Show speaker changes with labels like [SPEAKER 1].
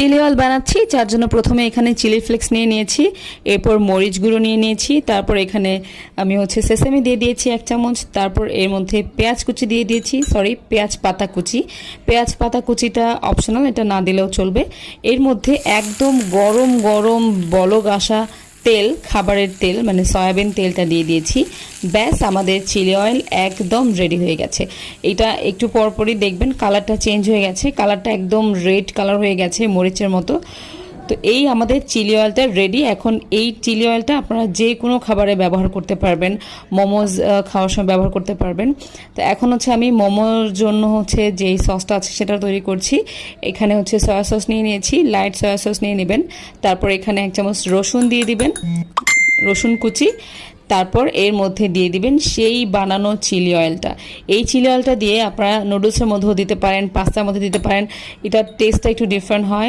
[SPEAKER 1] Chilli oil বানাচ্ছি, যার জন্য প্রথমে এখানে চিলি ফ্লেক্স নিয়ে নিয়েছি, এরপর মরিচ গুঁড়ো নিয়ে নিয়েছি, তারপর এখানে আমি সেসেমি দিয়ে দিয়েছি 1 চামচ, তারপর এর মধ্যে পেঁয়াজ কুচি দিয়ে দিয়েছি, পেঁয়াজ পাতা কুচি। পেঁয়াজ পাতা কুচিটা অপশনাল, এটা না দিলেও চলবে। এর মধ্যে একদম গরম গরম বলক আসা তেল, খাবারের তেল মানে সয়াবিন তেলটা দিয়ে দিয়েছি। ব্যাস, আমাদের চিলি অয়েল একদম রেডি হয়ে গেছে। এটা একটু পরপরই দেখবেন কালারটা চেঞ্জ হয়ে গেছে, কালারটা একদম রেড কালার হয়ে গেছে মরিচের মতো। তো এই আমাদের চিলি অয়েলটা রেডি। এখন এই চিলি অয়েলটা আপনারা যে কোনো খাবারে ব্যবহার করতে পারবেন, মোমোজ খাওয়ার সময় ব্যবহার করতে পারবেন। তো এখন আমি মোমোর জন্য যেই সসটা আছে সেটা তৈরি করছি। এখানে সয়া সস নিয়ে নিয়েছি, লাইট সয়া সস নিয়ে নেবেন। তারপর এখানে 1 চামচ রসুন দিয়ে দিবেন, রসুন কুচি। তারপর এর মধ্যে দিয়ে দিবেন সেই বানানো চিলি অয়েলটা। এই চিলি অয়েলটা দিয়ে আপনারা নুডলসের মধ্যেও দিতে পারেন, পাস্তার মধ্যে দিতে পারেন। এটার টেস্টটা একটু ডিফারেন্ট হয়।